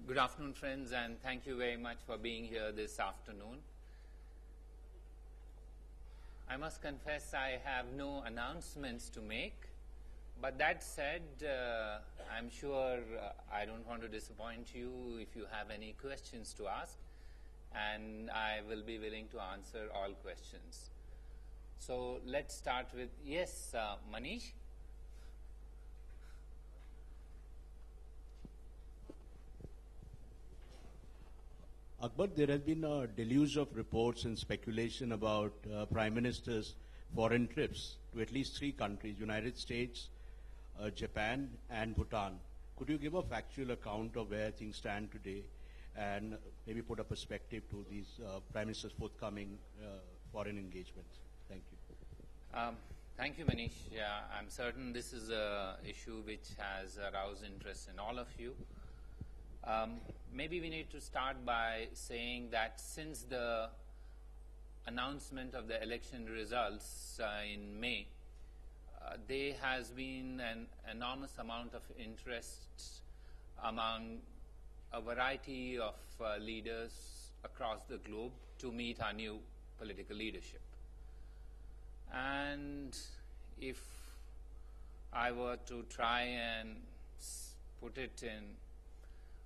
Good afternoon, friends, and thank you very much for being here this afternoon. I must confess I have no announcements to make, but that said, I'm sure I don't want to disappoint you if you have any questions to ask, and I will be willing to answer all questions. So let's start with, yes, Manish? Akbar, there has been a deluge of reports and speculation about Prime Minister's foreign trips to at least 3 countries, United States, Japan and Bhutan. Could you give a factual account of where things stand today and maybe put a perspective to these Prime Minister's forthcoming foreign engagements? Thank you. Thank you, Manish. Yeah, I'm certain this is an issue which has aroused interest in all of you. Maybe we need to start by saying that since the announcement of the election results in May, there has been an enormous amount of interest among a variety of leaders across the globe to meet our new political leadership. And if I were to try and put it in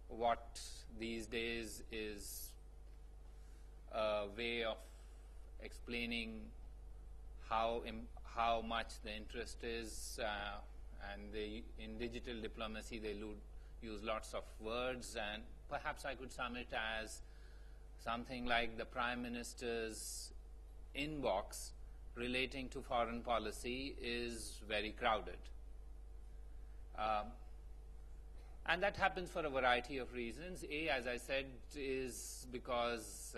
what these days is a way of explaining how much the interest is, and in digital diplomacy they use lots of words, and perhaps I could sum it as something like the Prime Minister's inbox relating to foreign policy is very crowded. And that happens for a variety of reasons. A, as I said, is because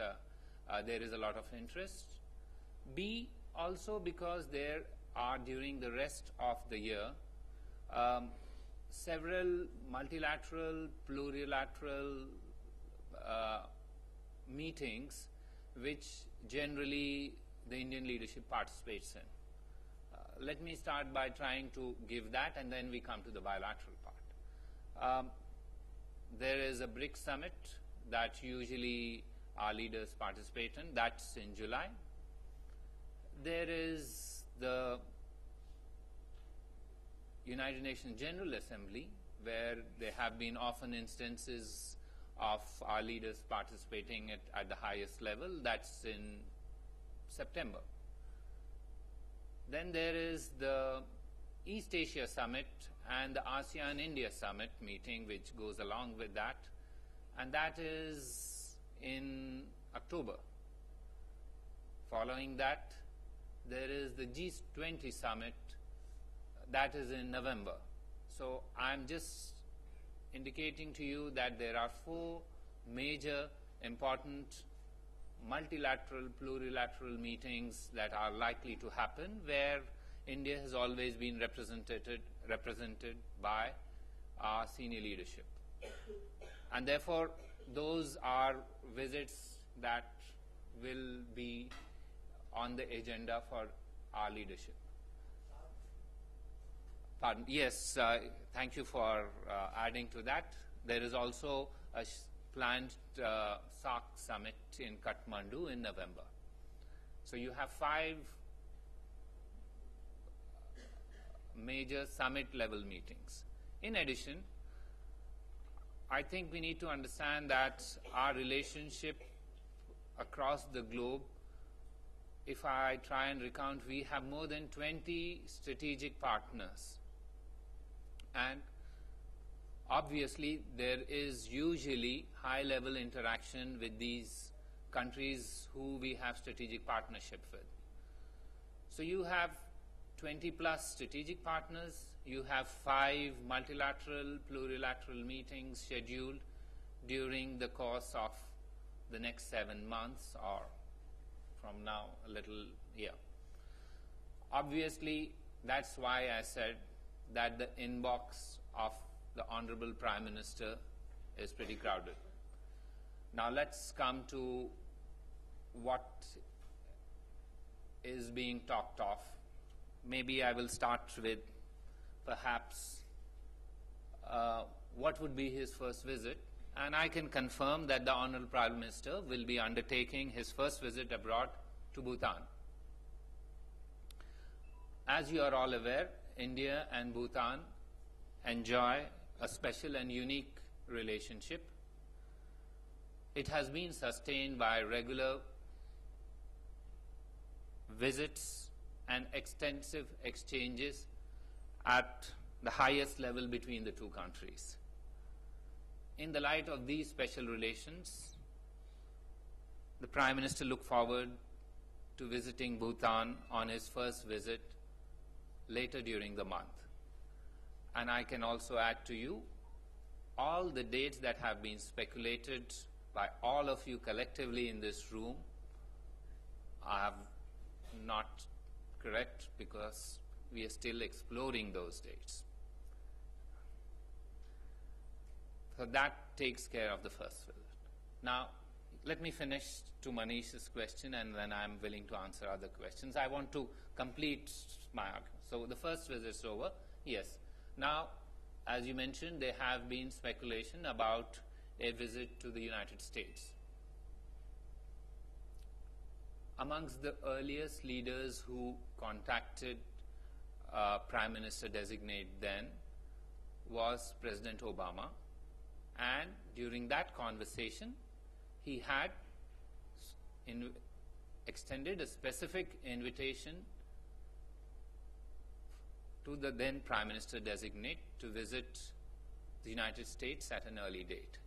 there is a lot of interest. B, also because there are, during the rest of the year, several multilateral, plurilateral meetings which generally the Indian leadership participates in. Let me start by trying to give that, and then we come to the bilateral part. There is a BRICS summit that usually our leaders participate in. That's in July. There is the United Nations General Assembly, where there have been often instances of our leaders participating at the highest level. That's in September. Then there is the East Asia Summit and the ASEAN-India Summit meeting, which goes along with that, and that is in October. Following that, there is the G20 Summit, that is in November. So I'm just indicating to you that there are 4 major important multilateral, plurilateral meetings that are likely to happen, where India has always been represented by our senior leadership. And therefore, those are visits that will be on the agenda for our leadership. Pardon? Yes, thank you for adding to that. There is also a planned SAARC summit in Kathmandu in November. So you have 5 major summit level meetings. In addition, I think we need to understand that our relationship across the globe, if I try and recount, we have more than 20 strategic partners. And obviously, there is usually high-level interaction with these countries who we have strategic partnership with. So you have 20 plus strategic partners, you have 5 multilateral, plurilateral meetings scheduled during the course of the next 7 months, or from now a little year. Obviously, that's why I said that the inbox of the Honorable Prime Minister is pretty crowded. Now let's come to what is being talked of. Maybe I will start with perhaps what would be his first visit, and I can confirm that the Honorable Prime Minister will be undertaking his first visit abroad to Bhutan. As you are all aware, India and Bhutan enjoy a special and unique relationship. It has been sustained by regular visits and extensive exchanges at the highest level between the two countries. In the light of these special relations, the Prime Minister looked forward to visiting Bhutan on his first visit later during the month. And I can also add to you all the dates that have been speculated by all of you collectively in this room are not correct, because we are still exploring those dates. So that takes care of the first visit. Now, let me finish to Manish's question, and then I'm willing to answer other questions. I want to complete my argument. So the first visit is over. Yes. Now, as you mentioned, there have been speculation about a visit to the United States. Amongst the earliest leaders who contacted Prime Minister designate then was President Obama, and during that conversation he had extended a specific invitation to the then Prime Minister designate to visit the United States at an early date.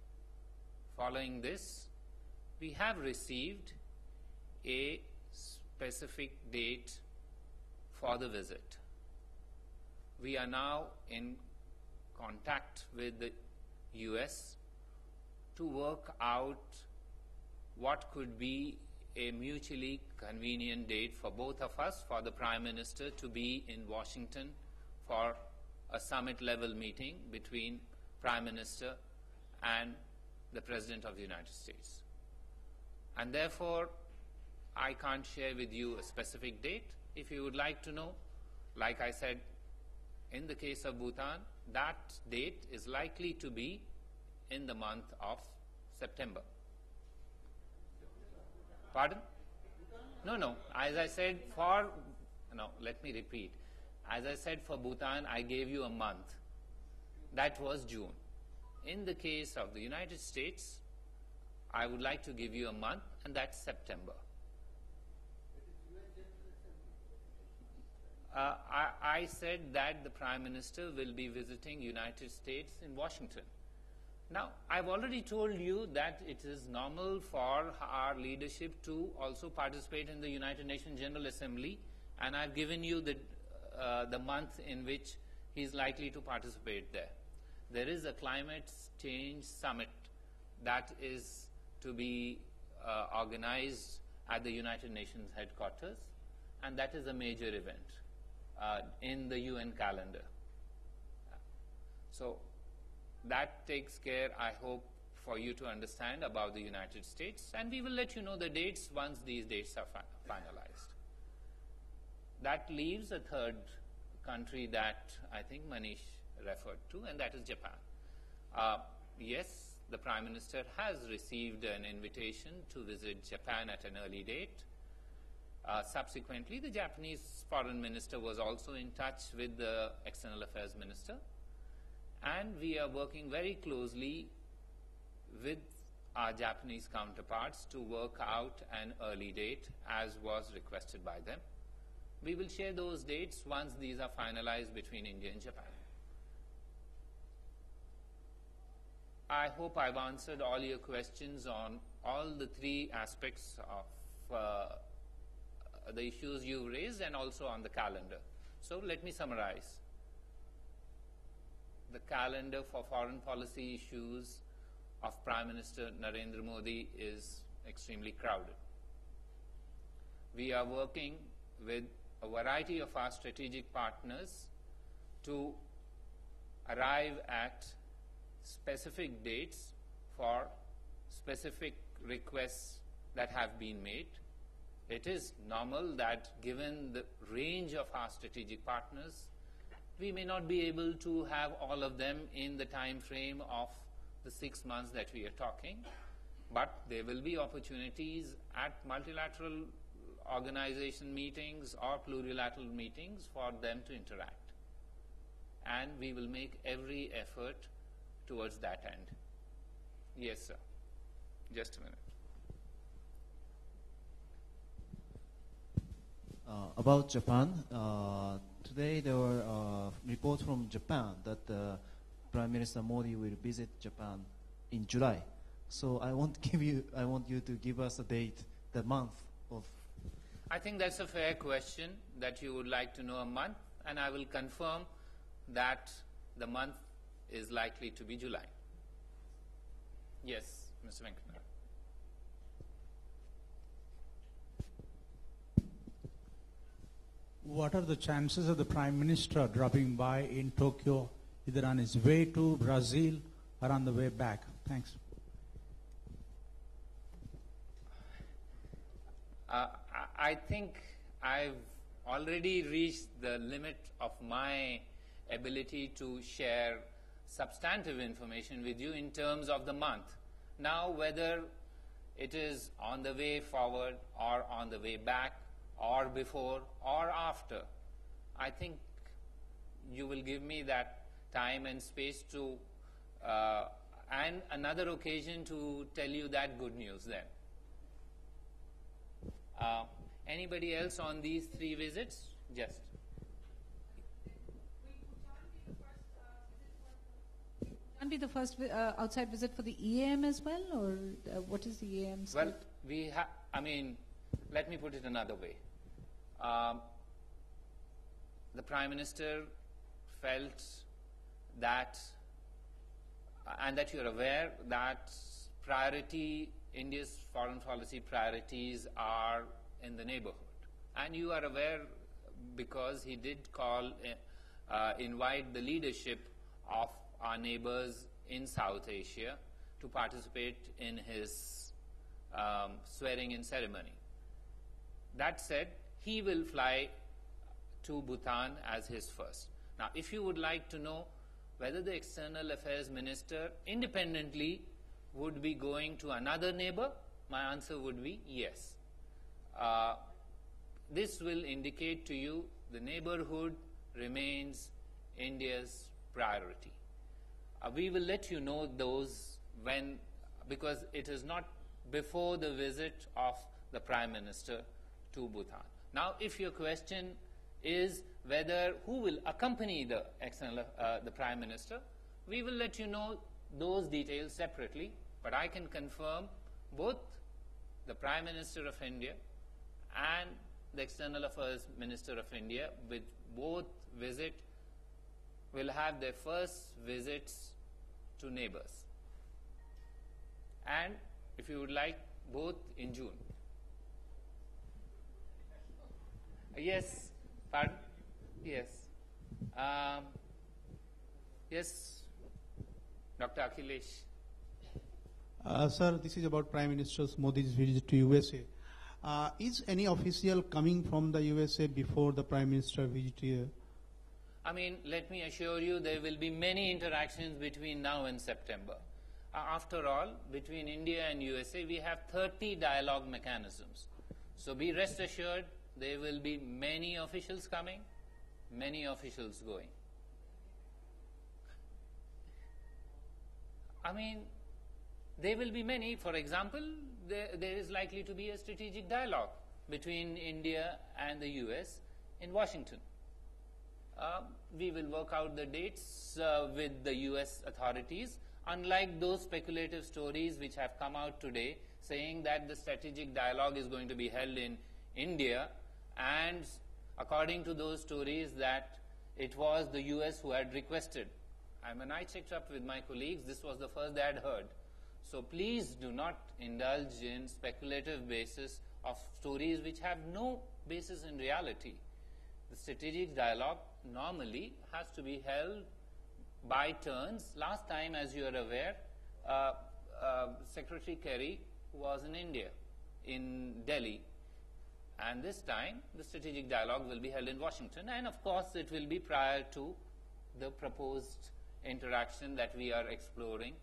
Following this, we have received a specific date for the visit. We are now in contact with the US to work out what could be a mutually convenient date for both of us, for the Prime Minister to be in Washington for a summit-level meeting between Prime Minister and the President of the United States. And therefore, I can't share with you a specific date. If you would like to know, like I said, in the case of Bhutan, that date is likely to be in the month of September. Pardon? No. As I said, let me repeat. As I said, for Bhutan, I gave you a month. That was June. In the case of the United States, I would like to give you a month, and that's September. I said that the Prime Minister will be visiting United States in Washington. Now, I've already told you that it is normal for our leadership to also participate in the United Nations General Assembly, and I've given you the month in which he's likely to participate there. There is a climate change summit that is to be organized at the United Nations headquarters, and that is a major event in the UN calendar. So that takes care, I hope, for you to understand about the United States, and we will let you know the dates once these dates are finalized. That leaves a third country that I think Manish referred to, and that is Japan. Yes, the Prime Minister has received an invitation to visit Japan at an early date. Subsequently, the Japanese Foreign Minister was also in touch with the External Affairs Minister, and we are working very closely with our Japanese counterparts to work out an early date as was requested by them. We will share those dates once these are finalized between India and Japan. I hope I've answered all your questions on all the three aspects of the issues you raised, and also on the calendar. So let me summarize. The calendar for foreign policy issues of Prime Minister Narendra Modi is extremely crowded. We are working with a variety of our strategic partners to arrive at specific dates for specific requests that have been made. It is normal that given the range of our strategic partners, we may not be able to have all of them in the time frame of the 6 months that we are talking, but there will be opportunities at multilateral organization meetings or plurilateral meetings for them to interact. And we will make every effort towards that end. Yes, sir. Just a minute. About Japan, today there were reports from Japan that Prime Minister Modi will visit Japan in July. So I want you to give us a date, the month of. I think that's a fair question that you would like to know a month, and I will confirm that the month is likely to be July. Yes, Mr. Venkataraman. What are the chances of the Prime Minister dropping by in Tokyo, either on his way to Brazil or on the way back? Thanks. I think I've already reached the limit of my ability to share substantive information with you in terms of the month. Now, whether it is on the way forward or on the way back or before or after, I think you will give me that time and space to and another occasion to tell you that good news then. Anybody else on these 3 visits? Just. Can be the first outside visit for the EAM as well, or what is the EAM? Well, we have. I mean, let me put it another way. The Prime Minister felt that, and that you're aware that India's foreign policy priorities are in the neighborhood, and you are aware because he did invite the leadership of our neighbors in South Asia to participate in his swearing-in ceremony. That said, he will fly to Bhutan as his first. Now, if you would like to know whether the External Affairs Minister independently would be going to another neighbor, my answer would be yes. This will indicate to you the neighborhood remains India's priority. We will let you know those when, because it is not before the visit of the Prime Minister to Bhutan. Now, if your question is whether who will accompany the Prime Minister, we will let you know those details separately, but I can confirm both the Prime Minister of India and the External Affairs Minister of India with both will have their first visits to neighbors. And if you would like, both in June. Yes, pardon? Yes. Yes, Dr. Akhilesh. Sir, this is about Prime Minister Modi's visit to USA. Is any official coming from the USA before the Prime Minister visit here? I mean, let me assure you there will be many interactions between now and September. After all, between India and USA, we have 30 dialogue mechanisms. So be rest assured there will be many officials coming, many officials going. I mean, there will be many. For example, there is likely to be a strategic dialogue between India and the US in Washington. We will work out the dates with the US authorities, unlike those speculative stories which have come out today saying that the strategic dialogue is going to be held in India, and according to those stories that it was the US who had requested. When I checked up with my colleagues, this was the first they had heard. So please do not indulge in speculative basis of stories which have no basis in reality. The strategic dialogue normally has to be held by turns. Last time, as you are aware, Secretary Kerry was in India, in Delhi. And this time, the strategic dialogue will be held in Washington. And of course, it will be prior to the proposed interaction that we are exploring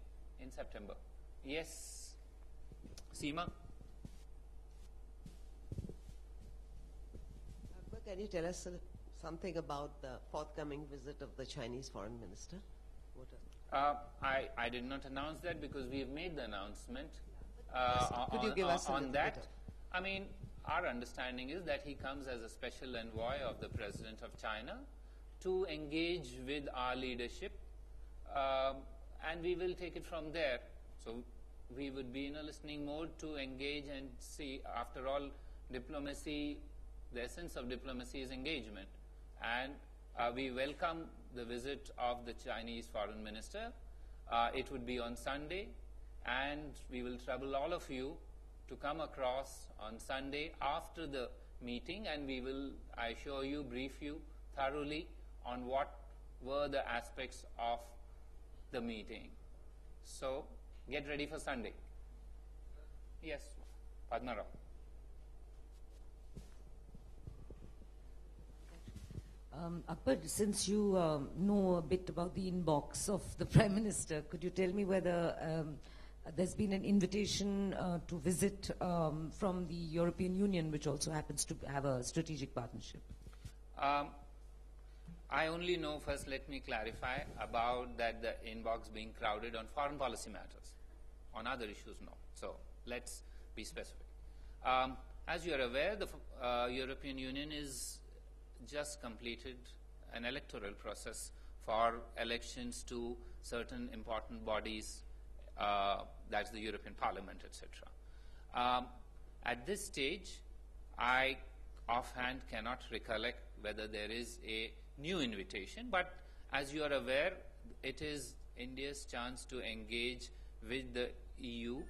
in September. Yes, Seema? Akbar, can you tell us something about the forthcoming visit of the Chinese foreign minister? What I did not announce that because we have made the announcement Could you give us a on little that. bit of- I mean, our understanding is that he comes as a special envoy of the President of China to engage with our leadership, and we will take it from there. So we would be in a listening mode to engage and see. After all, diplomacy, the essence of diplomacy is engagement. And we welcome the visit of the Chinese foreign minister. It would be on Sunday, and we will trouble all of you to come across on Sunday after the meeting, and we will, I assure you, brief you thoroughly on what were the aspects of the meeting. So get ready for Sunday. Yes, Padma Rao. Akbar, since you know a bit about the inbox of the Prime Minister, could you tell me whether there's been an invitation to visit from the European Union, which also happens to have a strategic partnership? I only know, first let me clarify about that the inbox being crowded on foreign policy matters. On other issues, no. So let's be specific. As you are aware, the European Union is just completed an electoral process for elections to certain important bodies, that's the European Parliament, etc. At this stage, I offhand cannot recollect whether there is a new invitation, but as you are aware, it is India's chance to engage with the EU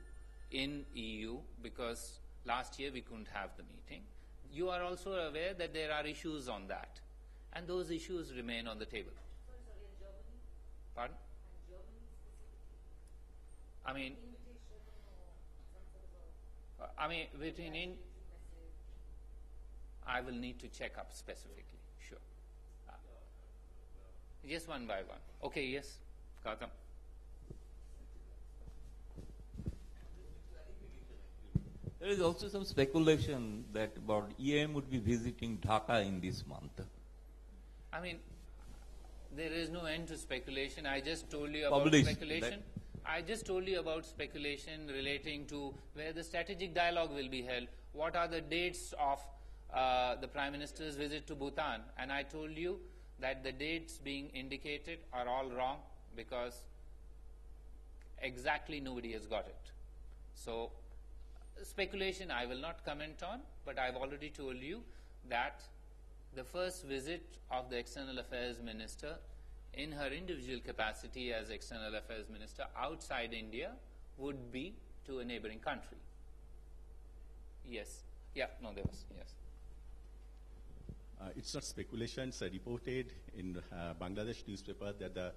in EU, because last year we couldn't have the meeting. You are also aware that there are issues on that, and those issues remain on the table. Sorry, in Germany? Pardon? And Germany specifically? I mean, Invitation or some sort of I mean, between in, I will need to check up specifically. Sure. Just one by one. Okay. Yes, Gautam. There is also some speculation that about EM would be visiting Dhaka in this month. I mean, there is no end to speculation. I just told you about Published speculation. I just told you about speculation relating to where the strategic dialogue will be held, what are the dates of the Prime Minister's visit to Bhutan, and I told you that the dates being indicated are all wrong because exactly nobody has got it. So speculation I will not comment on, but I've already told you that the first visit of the External Affairs Minister in her individual capacity as External Affairs Minister outside India would be to a neighboring country. Yes. Yeah, no, there was, yes. It's not speculation, it's reported in Bangladesh newspaper that the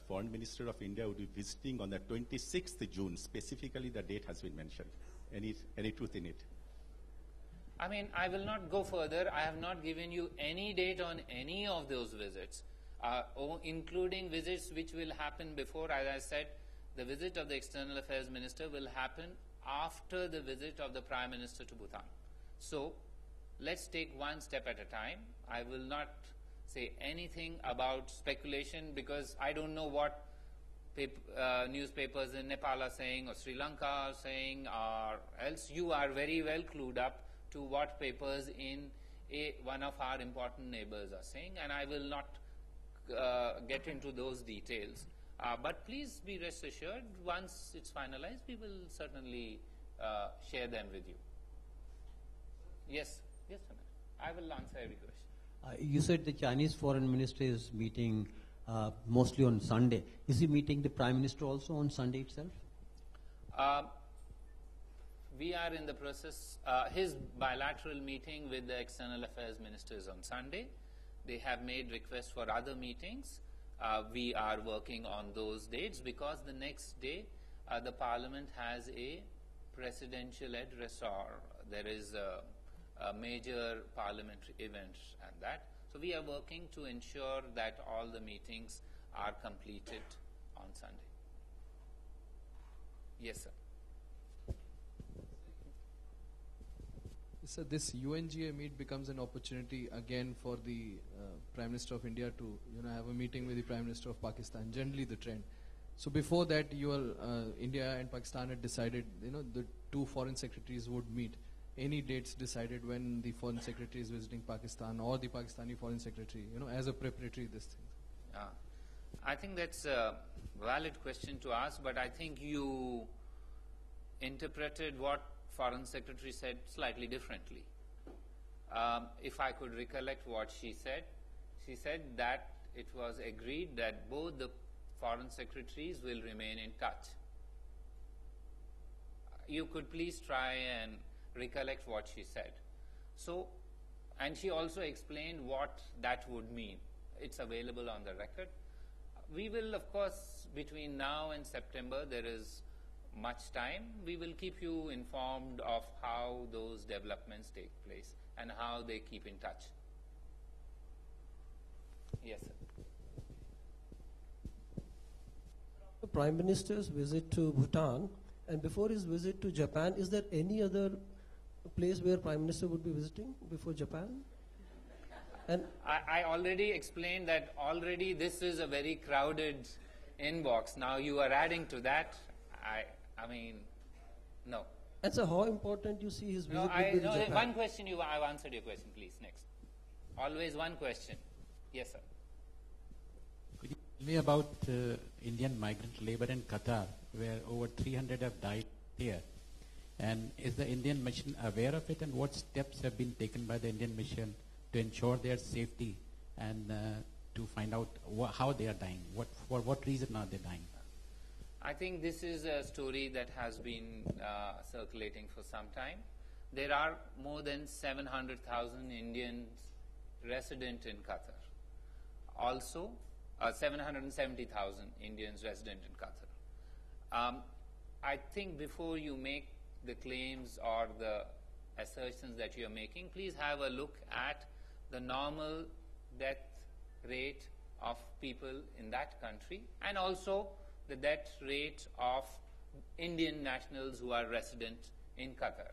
Foreign Minister of India would be visiting on the 26th June. Specifically, the date has been mentioned. Any truth in it? I mean, I will not go further. I have not given you any date on any of those visits, including visits which will happen before. As I said, the visit of the External Affairs Minister will happen after the visit of the Prime Minister to Bhutan. So let's take one step at a time. I will not say anything about speculation because I don't know what newspapers in Nepal are saying or Sri Lanka are saying, or else you are very well clued up to what papers in one of our important neighbors are saying, and I will not get into those details. But please be rest assured, once it's finalized, we will certainly share them with you. Yes, yes, I will answer every question. You said the Chinese foreign minister is meeting mostly on Sunday. Is he meeting the Prime Minister also on Sunday itself? We are in the process. His bilateral meeting with the External Affairs Ministers on Sunday. They have made requests for other meetings. We are working on those dates because the next day the Parliament has a presidential address, or there is a major parliamentary event and that. So we are working to ensure that all the meetings are completed on Sunday. Yes, sir. So this UNGA meet becomes an opportunity again for the Prime Minister of India to have a meeting with the Prime Minister of Pakistan. Generally, the trend. So before that, India and Pakistan had decided, the two foreign secretaries would meet. Any dates decided when the foreign secretary is visiting Pakistan or the Pakistani foreign secretary, as a preparatory this thing. I think that's a valid question to ask, but I think you interpreted what Foreign Secretary said slightly differently. If I could recollect what she said that it was agreed that both the foreign secretaries will remain in touch. You could please try and recollect what she said. So, and she also explained what that would mean. It's available on the record. We will, of course, between now and September, there is much time. We will keep you informed of how those developments take place and how they keep in touch. Yes, sir. The Prime Minister's visit to Bhutan, and before his visit to Japan, is there any other place where Prime Minister would be visiting before Japan? And I already explained that already this is a very crowded inbox. Now you are adding to that. I mean, no. And so how important you see his visit to Japan? One question, I've answered your question, please. Next. Always one question. Yes, sir. Could you tell me about Indian migrant labor in Qatar, where over 300 have died here? And is the Indian mission aware of it, and what steps have been taken by the Indian mission to ensure their safety and to find out how they are dying? For what reason are they dying? I think this is a story that has been circulating for some time. There are more than 700,000 Indians resident in Qatar. Also, 770,000 Indians resident in Qatar. I think before you make the claims or the assertions that you are making, please have a look at the normal death rate of people in that country and also the death rate of Indian nationals who are resident in Qatar.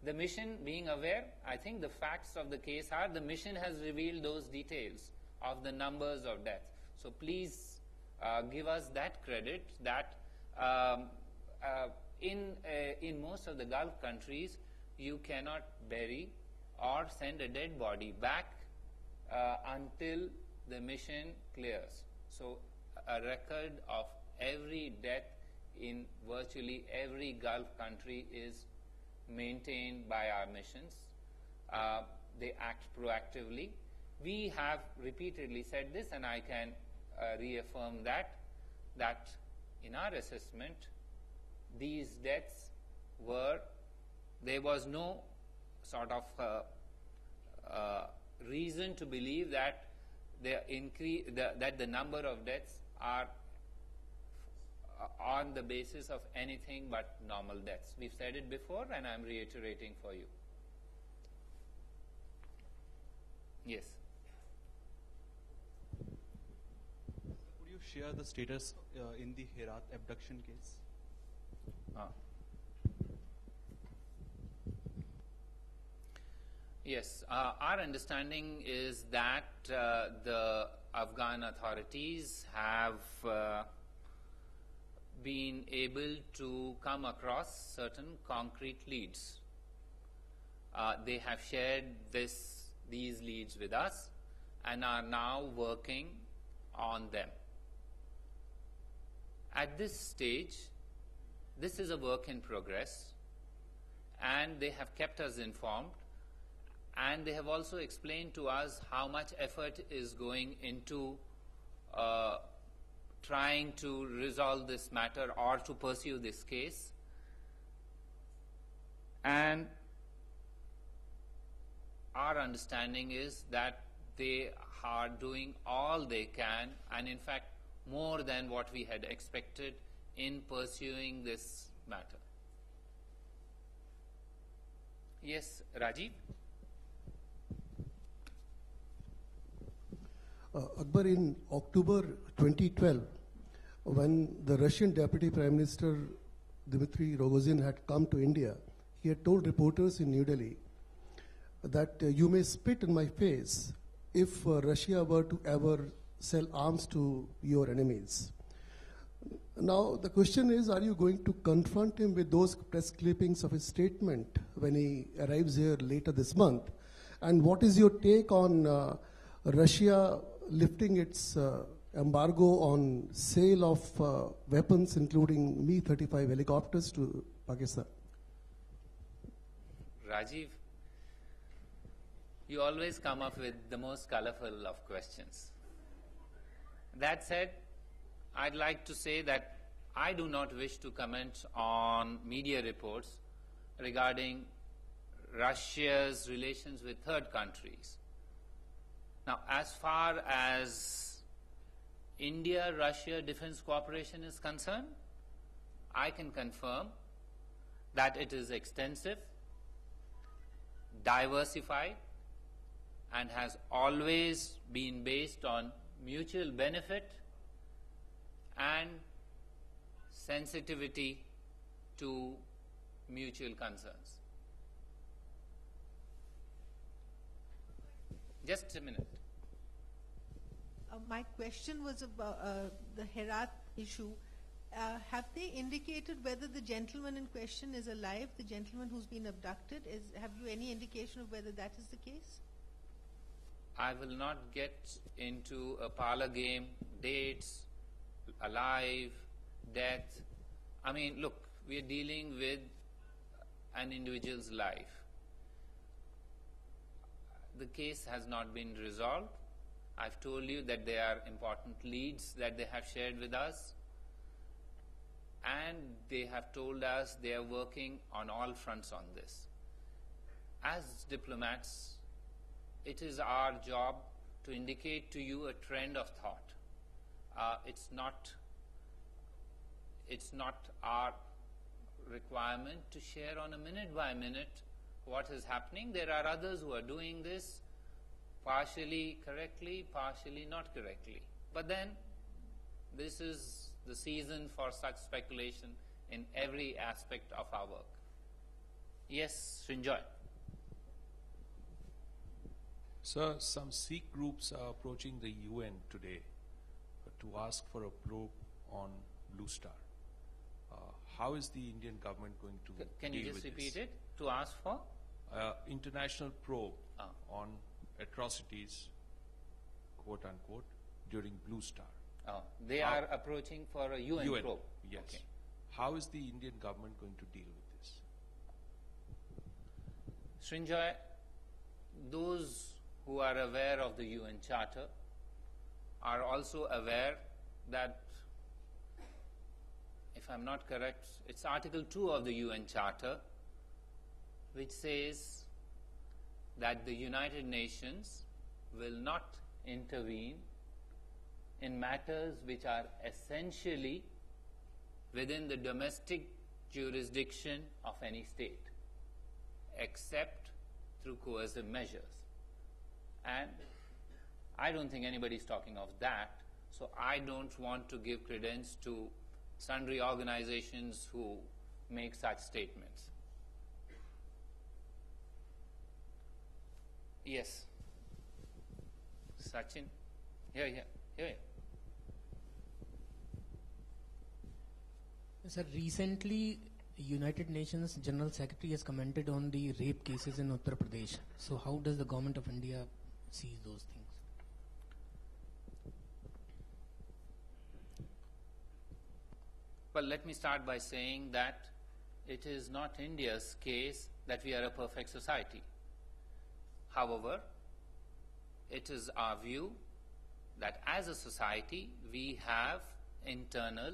The mission being aware, I think the facts of the case are the mission has revealed those details of the numbers of deaths. So please give us that credit that in most of the Gulf countries you cannot bury or send a dead body back until the mission clears. So a record of every death in virtually every Gulf country is maintained by our missions. They act proactively. We have repeatedly said this, and I can reaffirm that in our assessment, these deaths there was no sort of reason to believe that that the number of deaths are on the basis of anything but normal deaths. We've said it before, and I'm reiterating for you. Yes. Could you share the status in the Herat abduction case? Yes, our understanding is that the Afghan authorities have been able to come across certain concrete leads. They have shared these leads with us and are now working on them. At this stage, this is a work in progress, and they have kept us informed, and they have also explained to us how much effort is going into trying to resolve this matter or to pursue this case. And our understanding is that they are doing all they can, and in fact more than what we had expected in pursuing this matter. Yes, Rajiv? Akbar, in October 2012, when the Russian Deputy Prime Minister Dmitry Rogozin had come to India, he had told reporters in New Delhi that you may spit in my face if Russia were to ever sell arms to your enemies. Now, the question is, are you going to confront him with those press clippings of his statement when he arrives here later this month? And what is your take on Russia lifting its embargo on sale of weapons, including Mi-35 helicopters, to Pakistan? Rajiv, you always come up with the most colorful of questions. That said, I'd like to say that I do not wish to comment on media reports regarding Russia's relations with third countries. Now, as far as India-Russia defense cooperation is concerned, I can confirm that it is extensive, diversified, and has always been based on mutual benefit and sensitivity to mutual concerns. Just a minute. My question was about the Herat issue. Have they indicated whether the gentleman in question is alive, the gentleman who's been abducted? Have you any indication of whether that is the case? I will not get into a parlor game, dates, alive, death. I mean, look, we are dealing with an individual's life. The case has not been resolved. I've told you that there are important leads that they have shared with us, and they have told us they are working on all fronts on this. As diplomats, it is our job to indicate to you a trend of thought. It's not our requirement to share on a minute by minute what is happening. There are others who are doing this partially correctly, partially not correctly. But then this is the season for such speculation in every aspect of our work. Yes, Srinjoy. Sir, some Sikh groups are approaching the UN today to ask for a probe on Blue Star. How is the Indian government going to deal with this? Can you just repeat it? To ask for? International probe on atrocities, quote unquote, during Blue Star. They are approaching for a UN probe? Yes. Okay. How is the Indian government going to deal with this? Srinjoy, those who are aware of the UN Charter are also aware that, if I'm not correct, it's Article 2 of the UN Charter, which says that the United Nations will not intervene in matters which are essentially within the domestic jurisdiction of any state, except through coercive measures. And I don't think anybody's talking of that, so I don't want to give credence to sundry organizations who make such statements. Yes. Sachin? Here. Sir, recently United Nations General Secretary has commented on the rape cases in Uttar Pradesh. So how does the government of India see those things? Well, let me start by saying that it is not India's case that we are a perfect society. However, it is our view that as a society we have internal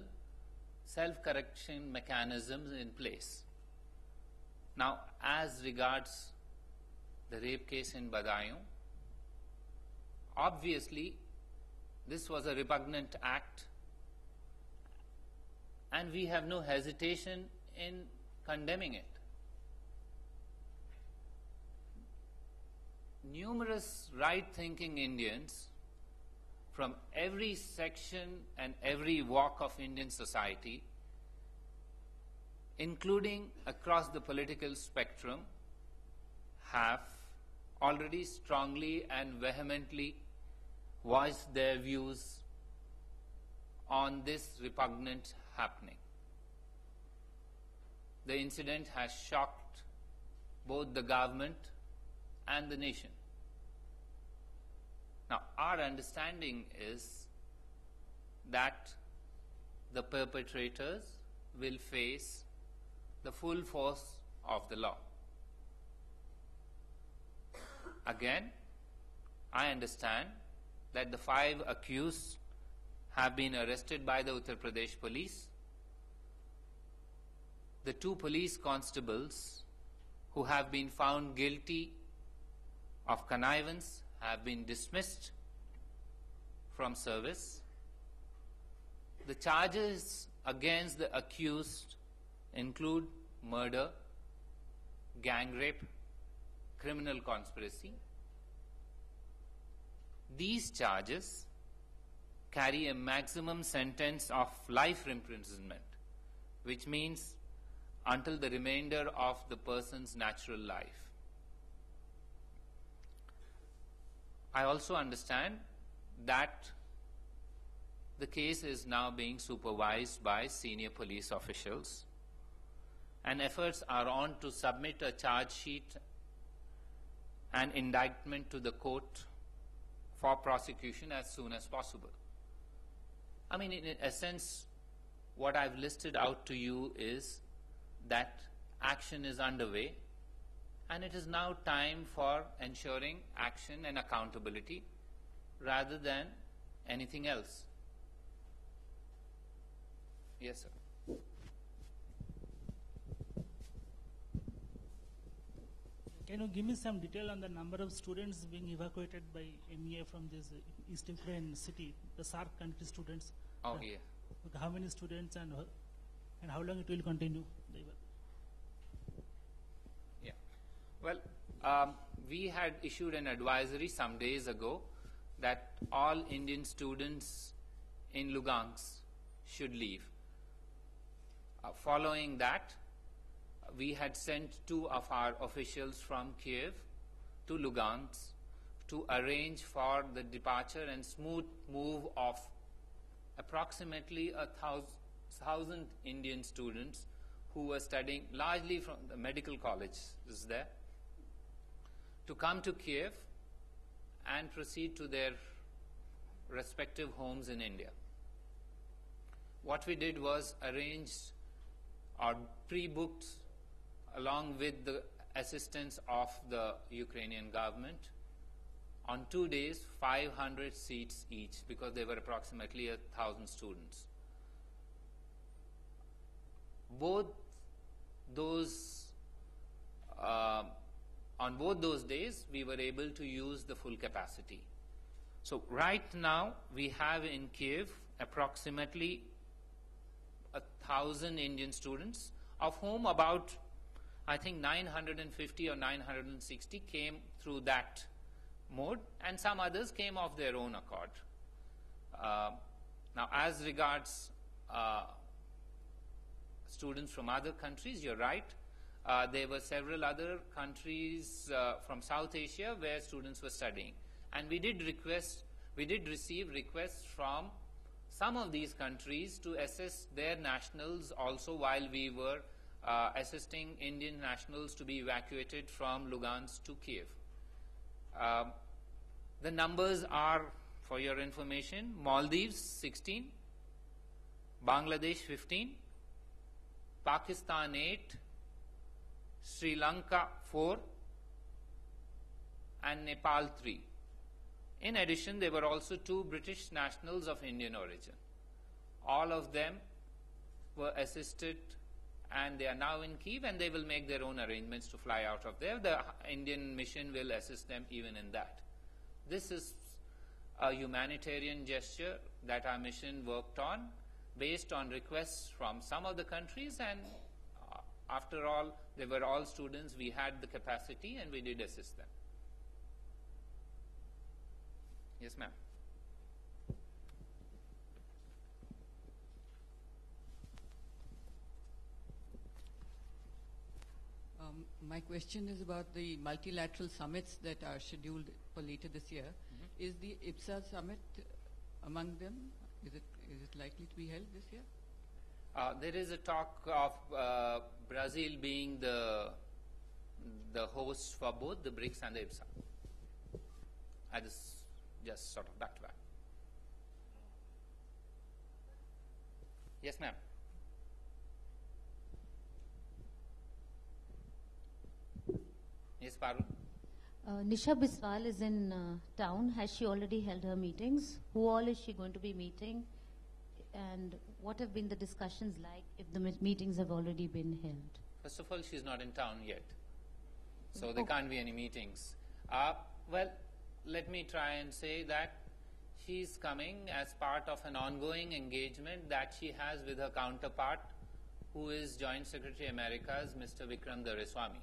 self-correction mechanisms in place. Now, as regards the rape case in Badaयूं, obviously this was a repugnant act, and we have no hesitation in condemning it. Numerous right-thinking Indians from every section and every walk of Indian society, including across the political spectrum, have already strongly and vehemently voiced their views on this repugnant happening. The incident has shocked both the government and the nation. Now, our understanding is that the perpetrators will face the full force of the law. Again, I understand that the 5 accused have been arrested by the Uttar Pradesh police. The 2 police constables who have been found guilty of connivance have been dismissed from service. The charges against the accused include murder, gang rape, criminal conspiracy. These charges carry a maximum sentence of life imprisonment, which means until the remainder of the person's natural life. I also understand that the case is now being supervised by senior police officials, and efforts are on to submit a charge sheet and indictment to the court for prosecution as soon as possible. I mean, in essence, what I've listed out to you is that action is underway, and it is now time for ensuring action and accountability rather than anything else. Yes, sir. Can you give me some detail on the number of students being evacuated by MEA from this East Ukraine city, the SARC country students? Oh, yeah. How many students and how long it will continue? Yeah. Well, we had issued an advisory some days ago that all Indian students in Lugansk should leave. Following that, we had sent 2 of our officials from Kiev to Lugansk to arrange for the departure and smooth move of approximately 1,000 Indian students who were studying largely from the medical college is there, to come to Kiev and proceed to their respective homes in India. What we did was arrange or pre-booked, along with the assistance of the Ukrainian government, on 2 days, 500 seats each, because there were approximately 1,000 students. Both those, on both those days, we were able to use the full capacity. So right now, we have in Kiev approximately 1,000 Indian students, of whom about, I think, 950 or 960 came through that mode, and some others came of their own accord. Now, as regards students from other countries, you're right. There were several other countries from South Asia where students were studying. And we did receive requests from some of these countries to assist their nationals also, while we were assisting Indian nationals to be evacuated from Lugansk to Kiev. The numbers are, for your information, Maldives 16, Bangladesh 15, Pakistan 8, Sri Lanka 4, and Nepal 3. In addition, there were also 2 British nationals of Indian origin. All of them were assisted, and they are now in Kiev, and they will make their own arrangements to fly out of there. The Indian mission will assist them even in that. This is a humanitarian gesture that our mission worked on based on requests from some of the countries, and after all, they were all students. We had the capacity, and we did assist them. Yes, ma'am. My question is about the multilateral summits that are scheduled for later this year. Is the IPSA summit among them? Is it likely to be held this year? There is a talk of Brazil being the host for both the BRICS and the IPSA. Just sort of back to back. Yes, ma'am. Yes, Parul. Nisha Biswal is in town. Has she already held her meetings? Who all is she going to be meeting? And what have been the discussions like if the meetings have already been held? First of all, she's not in town yet. So there can't be any meetings. Well, let me try and say that she's coming as part of an ongoing engagement that she has with her counterpart, who is Joint Secretary Americas, Mr. Vikram Doraiswamy.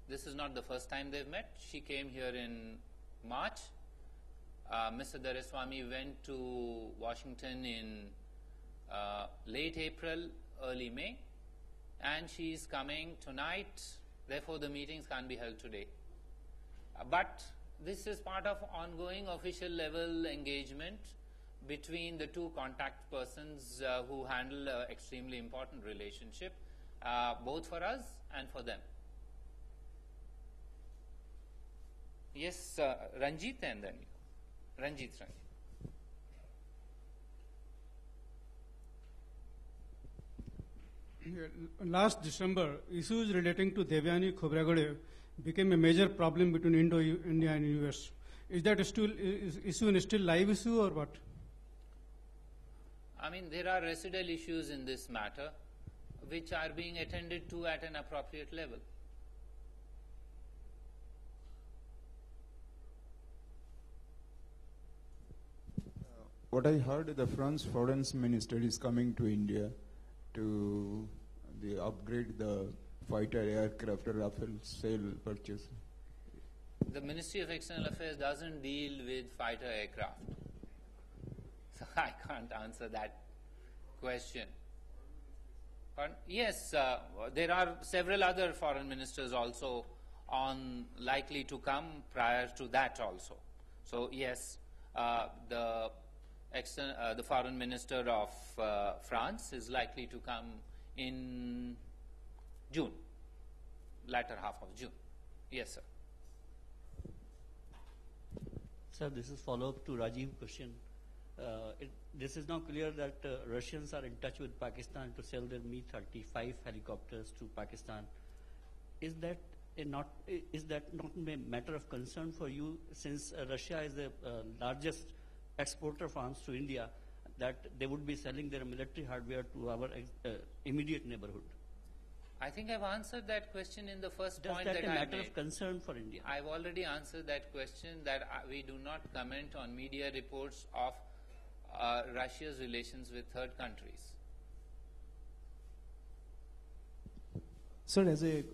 This is not the first time they've met. She came here in March. Mr. Doraiswamy went to Washington in late April, early May, and she is coming tonight. Therefore, the meetings can't be held today. But this is part of ongoing official level engagement between the two contact persons who handle an extremely important relationship, both for us and for them. Yes, Ranjit and then Ranjit. Last December, issues relating to Devyani Khobragade became a major problem between India and US. Is that issue still live issue or what? I mean, there are residual issues in this matter which are being attended to at an appropriate level. What I heard, the French foreign minister is coming to India to upgrade the fighter aircraft Rafale sale purchase. The Ministry of External Affairs doesn't deal with fighter aircraft. So I can't answer that question. But yes, there are several other foreign ministers also likely to come prior to that also. So yes, the foreign minister of France is likely to come in June, latter half of June. Yes, sir. Sir, this is follow-up to Rajiv's question. This is now clear that Russians are in touch with Pakistan to sell their Mi-35 helicopters to Pakistan. Is that not a matter of concern for you, since Russia is the largest exporter of arms to India, that they would be selling their military hardware to our immediate neighborhood? I think I've answered that question in the first point that I made. Is that a matter of concern for India? I've already answered that question, that we do not comment on media reports of Russia's relations with third countries. Sir, as a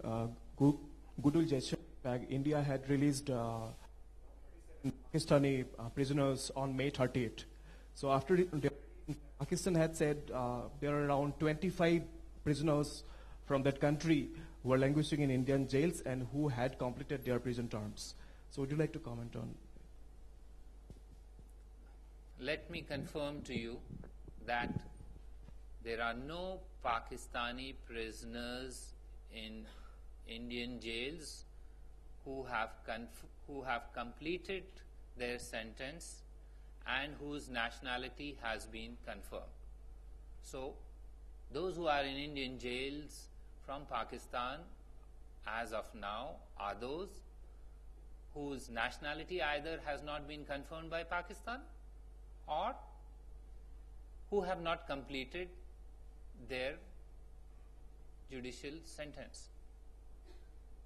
goodwill gesture, India had released Pakistani prisoners on May 30th. So after Pakistan had said there are around 25 prisoners from that country who are languishing in Indian jails and who had completed their prison terms. So would you like to comment on? Let me confirm to you that there are no Pakistani prisoners in Indian jails who have completed their sentence and whose nationality has been confirmed. So those who are in Indian jails from Pakistan as of now are those whose nationality either has not been confirmed by Pakistan or who have not completed their judicial sentence.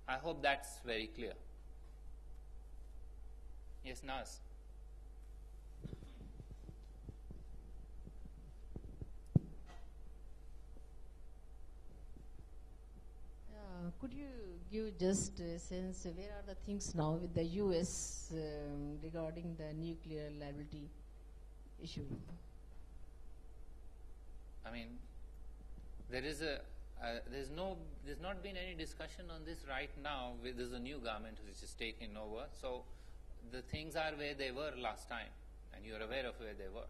I hope that's very clear. Yes, Naz. Could you give just a sense where are the things now with the US regarding the nuclear liability issue? I mean, there is a There's not been any discussion on this right now. There's a new government which is taking over. So the things are where they were last time, and you're aware of where they were.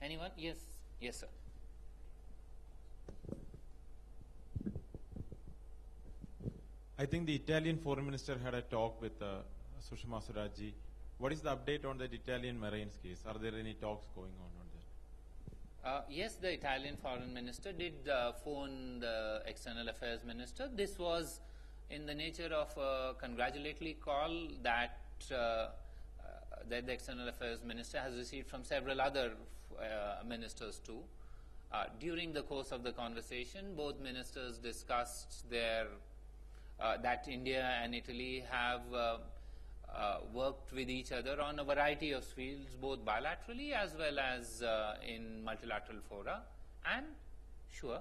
Anyone? Yes. Yes, sir. I think the Italian foreign minister had a talk with Sushma Swaraj. What is the update on that Italian Marines case? Are there any talks going on that? Yes, the Italian foreign minister did phone the external affairs minister. This was in the nature of a congratulatory call that that the external affairs minister has received from several other ministers too. During the course of the conversation, both ministers discussed their that India and Italy have worked with each other on a variety of fields, both bilaterally as well as in multilateral fora. And sure,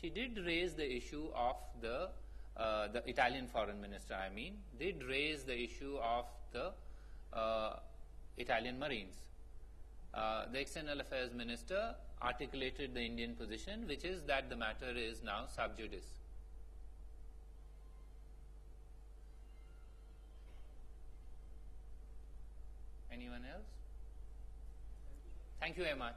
she did raise the issue of the Italian foreign minister, I mean, did raise the issue of the Italian Marines. The external affairs minister articulated the Indian position, which is that the matter is now sub judice. Anyone else? Thank you very much.